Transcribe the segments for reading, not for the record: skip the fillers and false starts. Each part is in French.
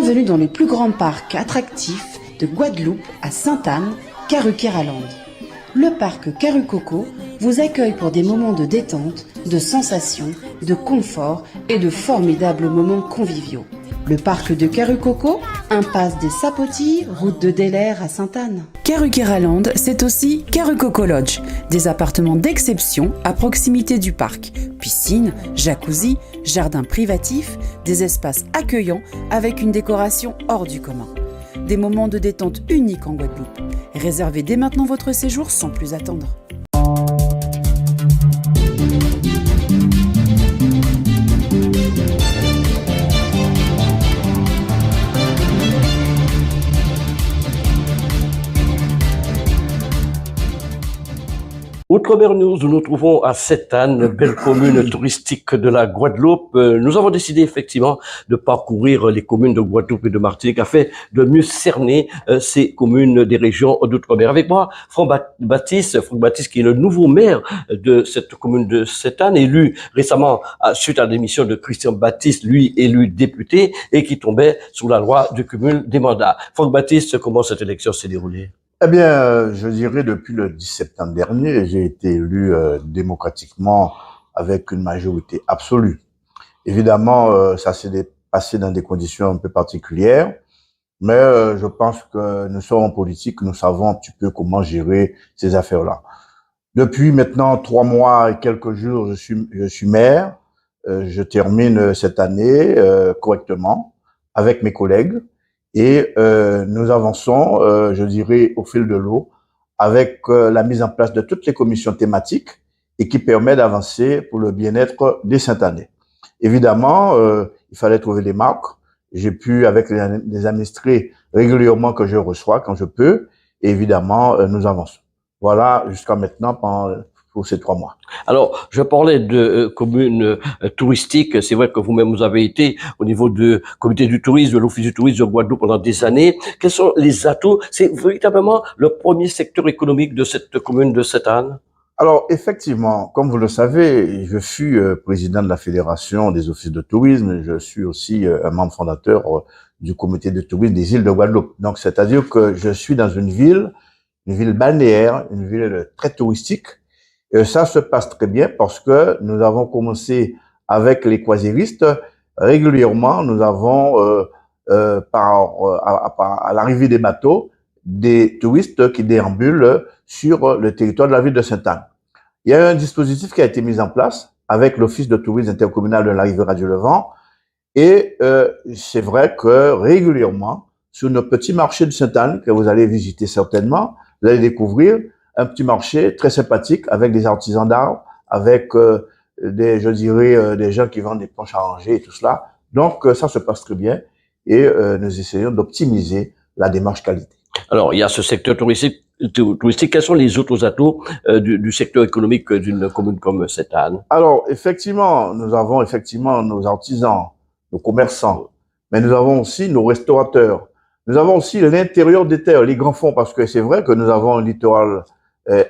Bienvenue dans le plus grand parc attractif de Guadeloupe à Sainte-Anne, Karukéraland. Le parc Karucoco vous accueille pour des moments de détente, de sensations, de confort et de formidables moments conviviaux. Le parc de Karucoco, impasse des Sapotilles, route de Delair à Sainte-Anne. Karukéraland, c'est aussi Karucoco Lodge, des appartements d'exception à proximité du parc. Piscine, jacuzzi, jardin privatif, des espaces accueillants avec une décoration hors du commun. Des moments de détente uniques en Guadeloupe. Réservez dès maintenant votre séjour sans plus attendre. Outre-mer News, nous nous trouvons à Sainte-Anne, belle commune touristique de la Guadeloupe. Nous avons décidé effectivement de parcourir les communes de Guadeloupe et de Martinique afin de mieux cerner ces communes des régions d'outre-mer. Avec moi, Franck Baptiste qui est le nouveau maire de cette commune de Sainte-Anne, élu récemment suite à la démission de Christian Baptiste, lui élu député et qui tombait sous la loi de cumul des mandats. Franck Baptiste, comment cette élection s'est déroulée? Eh bien, je dirais depuis le 10 septembre dernier, j'ai été élu démocratiquement avec une majorité absolue. Évidemment, ça s'est passé dans des conditions un peu particulières, mais je pense que nous sommes en politique, nous savons un petit peu comment gérer ces affaires-là. Depuis maintenant 3 mois et quelques jours, je suis maire. Je termine cette année correctement avec mes collègues. Et nous avançons, je dirais, au fil de l'eau, avec la mise en place de toutes les commissions thématiques et qui permet d'avancer pour le bien-être des Sainte-Annais. Évidemment, il fallait trouver des marques. J'ai pu, avec les administrés régulièrement que je reçois quand je peux, et évidemment, nous avançons. Voilà, jusqu'à maintenant, pour ces 3 mois. Alors, je parlais de communes touristiques. C'est vrai que vous-même, vous avez été au niveau du comité du tourisme, de l'office du tourisme de Guadeloupe pendant des années. Quels sont les atouts? C'est véritablement le premier secteur économique de cette commune de Sainte-Anne? Alors, effectivement, comme vous le savez, je fus président de la Fédération des offices de tourisme. Je suis aussi un membre fondateur du comité de tourisme des îles de Guadeloupe. Donc, c'est-à-dire que je suis dans une ville balnéaire, une ville très touristique. Et ça se passe très bien parce que nous avons commencé avec les croisiéristes. Régulièrement, nous avons, à l'arrivée des bateaux, des touristes qui déambulent sur le territoire de la ville de Sainte-Anne. Il y a un dispositif qui a été mis en place avec l'Office de tourisme intercommunal de la rivière du Levant. Et c'est vrai que régulièrement, sur nos petits marchés de Sainte-Anne, que vous allez visiter certainement, vous allez découvrir un petit marché très sympathique avec des artisans d'art, avec des gens qui vendent des planches à ranger et tout cela. Donc, ça se passe très bien et nous essayons d'optimiser la démarche qualité. Alors, il y a ce secteur touristique. Quels sont les autres atouts du secteur économique d'une commune comme Sainte-Anne? Alors, effectivement, nous avons nos artisans, nos commerçants, mais nous avons aussi nos restaurateurs. Nous avons aussi l'intérieur des terres, les grands fonds, parce que c'est vrai que nous avons un littoral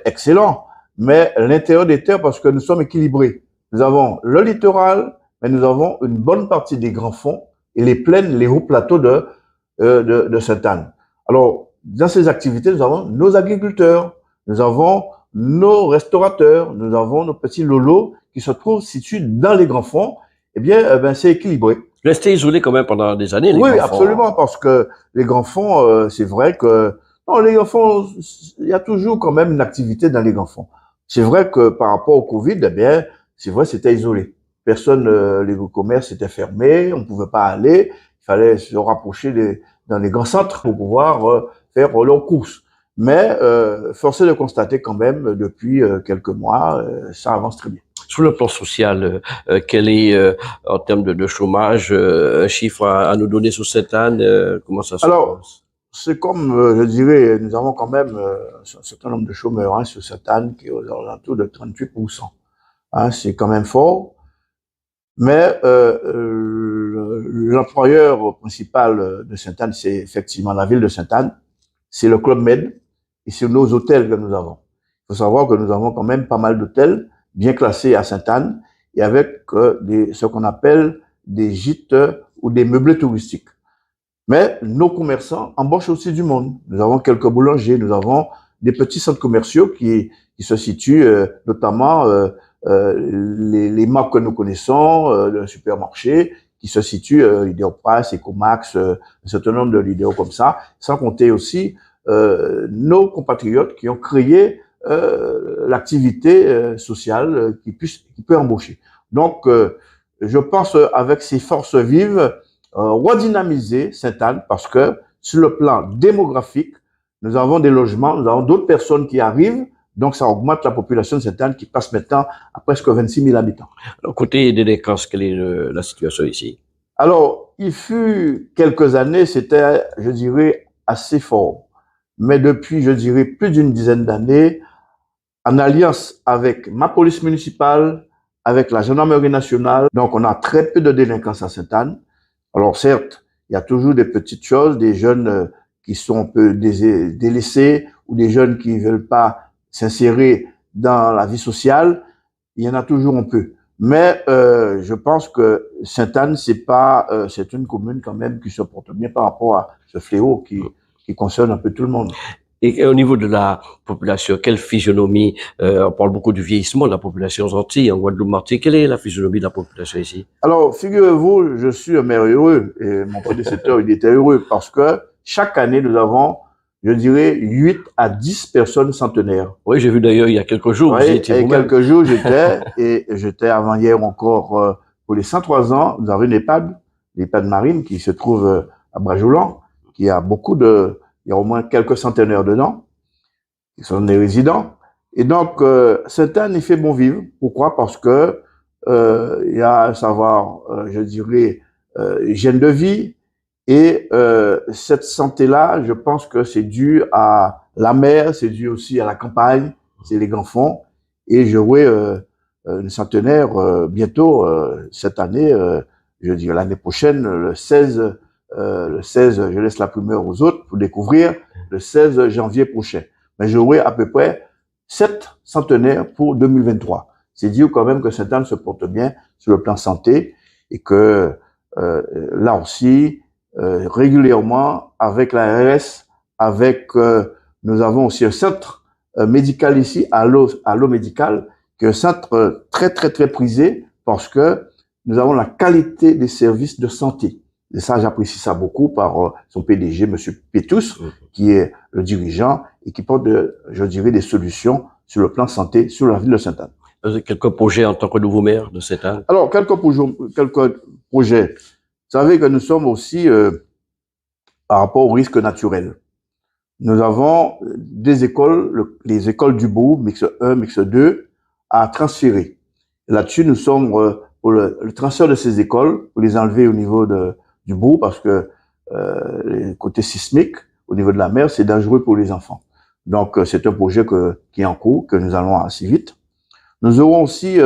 excellent, mais l'intérieur des terres parce que nous sommes équilibrés. Nous avons le littoral, mais nous avons une bonne partie des grands fonds et les plaines, les hauts plateaux de Sainte-Anne. Alors, dans ces activités, nous avons nos agriculteurs, nous avons nos restaurateurs, nous avons nos petits lolos qui se trouvent situés dans les grands fonds. Eh bien, c'est équilibré. Rester isolé quand même pendant des années, les oui, grands fonds. Oui, absolument, parce que les grands fonds, c'est vrai que non, les grands fonds, il y a toujours quand même une activité dans les grands fonds. C'est vrai que par rapport au Covid, eh bien, c'est vrai, c'était isolé. Personne, les commerces étaient fermés, on ne pouvait pas aller. Il fallait se rapprocher dans les grands centres pour pouvoir faire leurs courses. Mais force est de constater quand même, depuis quelques mois, ça avance très bien. Sur le plan social, quel est, en termes de chômage, un chiffre à nous donner sur Sainte-Anne? Comment ça se passe? C'est comme, je dirais, nous avons quand même un certain nombre de chômeurs sur Sainte-Anne qui est aux alentours de 38%. C'est quand même fort. Mais l'employeur principal de Sainte-Anne, c'est effectivement la ville de Sainte-Anne. C'est le Club Med et c'est nos hôtels que nous avons. Il faut savoir que nous avons quand même pas mal d'hôtels bien classés à Sainte-Anne et avec ce qu'on appelle des gîtes ou des meublés touristiques. Mais nos commerçants embauchent aussi du monde. Nous avons quelques boulangers, nous avons des petits centres commerciaux qui se situent, notamment les marques que nous connaissons, le supermarché, qui se situent, Leaderprice, Ecomax, un certain nombre de leaders comme ça, sans compter aussi nos compatriotes qui ont créé l'activité sociale qui peut embaucher. Donc, je pense avec ces forces vives, redynamiser Sainte-Anne parce que sur le plan démographique, nous avons des logements, nous avons d'autres personnes qui arrivent, donc ça augmente la population de Sainte-Anne qui passe maintenant à presque 26 000 habitants. Alors, côté délinquance, quelle est la situation ici? Alors, il fut quelques années, c'était, je dirais, assez fort. Mais depuis, je dirais, plus d'une dizaine d'années, en alliance avec ma police municipale, avec la gendarmerie nationale, donc on a très peu de délinquance à Sainte-Anne. Alors certes, il y a toujours des petites choses, des jeunes qui sont un peu délaissés ou des jeunes qui ne veulent pas s'insérer dans la vie sociale. Il y en a toujours un peu. Mais je pense que Sainte-Anne, c'est une commune quand même qui se porte bien par rapport à ce fléau qui concerne un peu tout le monde. Et au niveau de la population, quelle physionomie, on parle beaucoup du vieillissement de la population aux Antilles, en Guadeloupe-Martinique, quelle est la physionomie de la population ici? Alors, figurez-vous, je suis un maire heureux, et mon prédécesseur, il était heureux, parce que chaque année, nous avons, je dirais, 8 à 10 personnes centenaires. Oui, j'ai vu d'ailleurs il y a quelques jours. Oui, il y a quelques jours, j'étais avant-hier encore, pour les 103 ans, nous avons une l'EHPAD marine, qui se trouve à Brajoulan, qui a il y a au moins quelques centenaires dedans, qui sont des résidents. Et donc, Sainte-Anne, il fait bon vivre. Pourquoi? Parce que il y a un savoir, je dirais, hygiène de vie. Et cette santé-là, je pense que c'est dû à la mer, c'est dû aussi à la campagne, c'est les grands fonds. Et j'aurai une centenaire bientôt, cette année, je dirais l'année prochaine, le 16, je laisse la primeur aux autres pour découvrir, le 16 janvier prochain. Mais j'aurai à peu près 7 centenaires pour 2023. C'est dire quand même que Sainte-Anne se porte bien sur le plan santé et que là aussi, régulièrement, avec l'ARS, nous avons aussi un centre médical ici, à l'eau médicale, qui est un centre très, très, très prisé parce que nous avons la qualité des services de santé. Et ça, j'apprécie ça beaucoup par son PDG, Monsieur Pétous, qui est le dirigeant et qui porte, je dirais, des solutions sur le plan santé sur la ville de Sainte-Anne. Quelques projets en tant que nouveau maire de Sainte-Anne? Alors, quelques projets. Vous savez que nous sommes aussi par rapport au risque naturel. Nous avons des écoles, les écoles du Bourg, mix 1, mix 2, à transférer. Là-dessus, nous sommes pour le transfert de ces écoles, pour les enlever au niveau du Bourg, parce que le côté sismique, au niveau de la mer, c'est dangereux pour les enfants. Donc, c'est un projet qui est en cours, que nous allons assez vite. Nous aurons aussi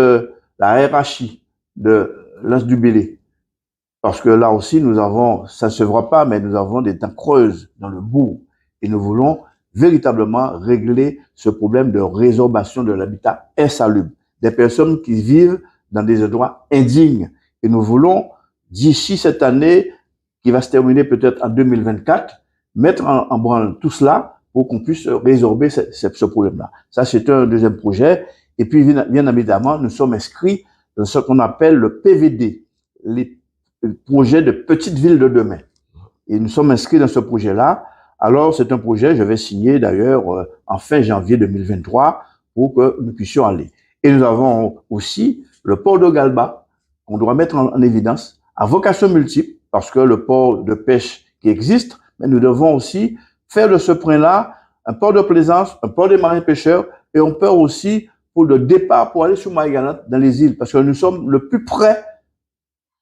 la RHI de l'Anse du Bélé. Parce que là aussi, ça ne se voit pas, mais nous avons des dents creuses dans le bourg. Et nous voulons véritablement régler ce problème de résorption de l'habitat insalubre. Des personnes qui vivent dans des endroits indignes. Et nous voulons, d'ici cette année, qui va se terminer peut-être en 2024, mettre en branle tout cela pour qu'on puisse résorber ce problème-là. Ça, c'est un deuxième projet. Et puis, bien évidemment, nous sommes inscrits dans ce qu'on appelle le PVD, les projets de petites villes de demain. Et nous sommes inscrits dans ce projet-là. Alors, c'est un projet, je vais signer d'ailleurs en fin janvier 2023 pour que nous puissions aller. Et nous avons aussi le port de Galba, qu'on doit mettre en évidence, à vocation multiple, parce que le port de pêche qui existe, mais nous devons aussi faire de ce point-là un port de plaisance, un port des marins pêcheurs, et un port aussi pour le départ pour aller sur Maïgalant dans les îles, parce que nous sommes le plus près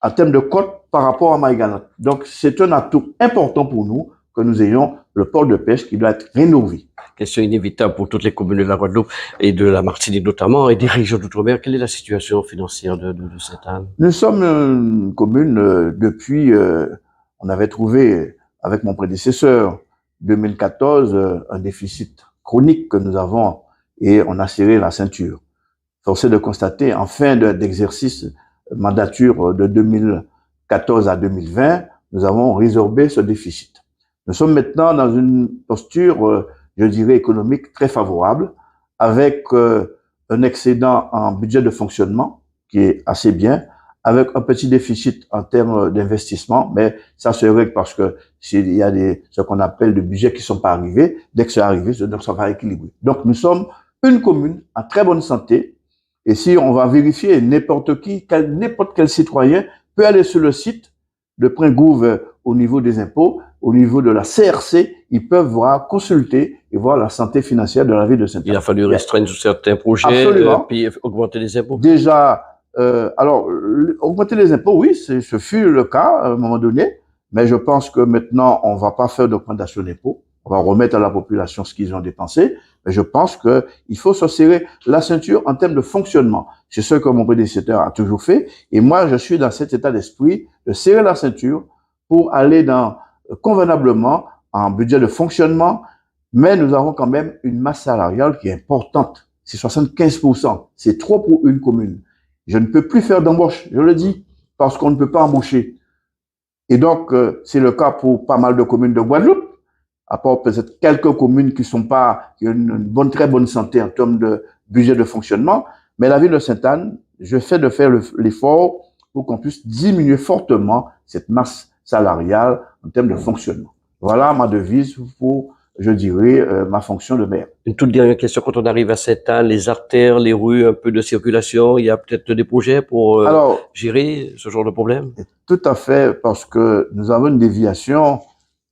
en termes de côte par rapport à Maïgalant. Donc, c'est un atout important pour nous que nous ayons le port de pêche qui doit être rénové. Question inévitable pour toutes les communes de la Guadeloupe et de la Martinique notamment, et des régions d'outre-mer. Quelle est la situation financière de Sainte-Anne? Nous sommes une commune depuis, on avait trouvé avec mon prédécesseur, 2014, un déficit chronique que nous avons et on a serré la ceinture. Forcé de constater, en fin d'exercice mandature de 2014 à 2020, nous avons résorbé ce déficit. Nous sommes maintenant dans une posture, je dirais, économique très favorable, avec un excédent en budget de fonctionnement qui est assez bien, avec un petit déficit en termes d'investissement, mais ça se règle parce que il y a ce qu'on appelle des budgets qui sont pas arrivés. Dès que c'est arrivé, donc ça va équilibrer. Donc nous sommes une commune en très bonne santé. Et si on va vérifier, n'importe quel citoyen peut aller sur le site de Pringouv au niveau des impôts, au niveau de la CRC, ils peuvent voir, consulter et voir la santé financière de la ville de Sainte-Anne. Il a fallu restreindre certains projets, puis augmenter les impôts. Déjà, alors, augmenter les impôts, oui, ce fut le cas à un moment donné, mais je pense que maintenant, on va pas faire d'augmentation d'impôts. On va remettre à la population ce qu'ils ont dépensé. Mais je pense que il faut se serrer la ceinture en termes de fonctionnement. C'est ce que mon prédécesseur a toujours fait. Et moi, je suis dans cet état d'esprit de serrer la ceinture pour aller convenablement en budget de fonctionnement. Mais nous avons quand même une masse salariale qui est importante. C'est 75%. C'est trop pour une commune. Je ne peux plus faire d'embauche, je le dis, parce qu'on ne peut pas embaucher. Et donc, c'est le cas pour pas mal de communes de Guadeloupe, à part peut-être quelques communes qui ont une très bonne santé en termes de budget de fonctionnement. Mais la ville de Sainte-Anne, je fais de faire l'effort pour qu'on puisse diminuer fortement cette masse salariale en termes de fonctionnement. Voilà ma devise pour, je dirais, ma fonction de maire. Une toute dernière question, quand on arrive à Sainte-Anne, les artères, les rues, un peu de circulation, il y a peut-être des projets pour gérer ce genre de problème? Tout à fait, parce que nous avons une déviation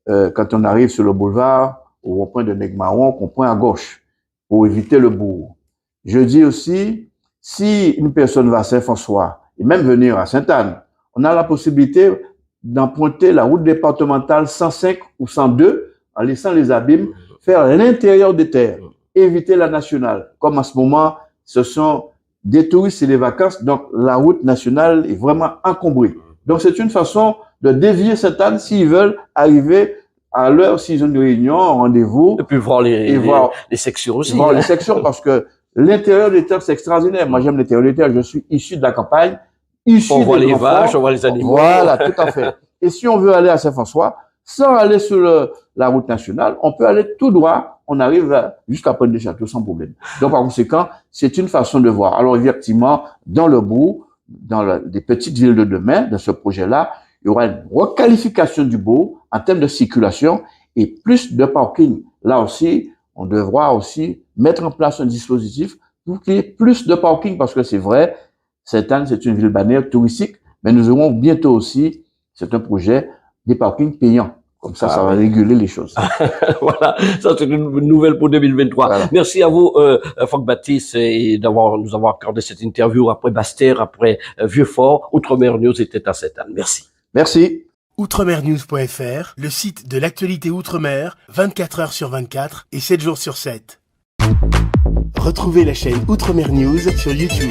quand on arrive sur le boulevard, au rond-point de Negmaron, qu'on prend à gauche pour éviter le bourg. Je dis aussi, si une personne va à Saint-François et même venir à Sainte-Anne, on a la possibilité d'emprunter la route départementale 105 ou 102 en laissant les abîmes, faire l'intérieur des terres, éviter la nationale. Comme en ce moment, ce sont des touristes et des vacances, donc la route nationale est vraiment encombrée. Donc c'est une façon de dévier Sainte-Anne s'ils veulent arriver à l'heure, s'ils ont une réunion, un rendez-vous. Et puis voir les sections aussi. Voir les sections, parce que l'intérieur des terres, c'est extraordinaire. Moi, j'aime l'intérieur des terres. Je suis issu de la campagne. On voit les vaches, on voit les animaux. Voilà, tout à fait. Et si on veut aller à Saint-François, sans aller sur la route nationale, on peut aller tout droit. On arrive jusqu'à Pointe-des-Châteaux sans problème. Donc, par conséquent, c'est une façon de voir. Alors, effectivement, dans le bourg, dans des petites villes de demain, de ce projet-là, il y aura une requalification du bourg en termes de circulation et plus de parking. Là aussi, on devra aussi mettre en place un dispositif pour qu'il y ait plus de parking, parce que c'est vrai, Sainte-Anne, c'est une ville balnéaire touristique, mais nous aurons bientôt aussi, c'est un projet, des parkings payants. Comme ça, ça va réguler les choses. Voilà, ça c'est une nouvelle pour 2023. Voilà. Merci à vous, Franck Baptiste, et nous avoir accordé cette interview après Bastère, après Vieux-Fort. Outremer News était à Sainte-Anne. Merci. Merci. Outremernews.fr, le site de l'actualité Outre-mer, 24 heures sur 24 et 7 jours sur 7. Retrouvez la chaîne Outremer News sur YouTube.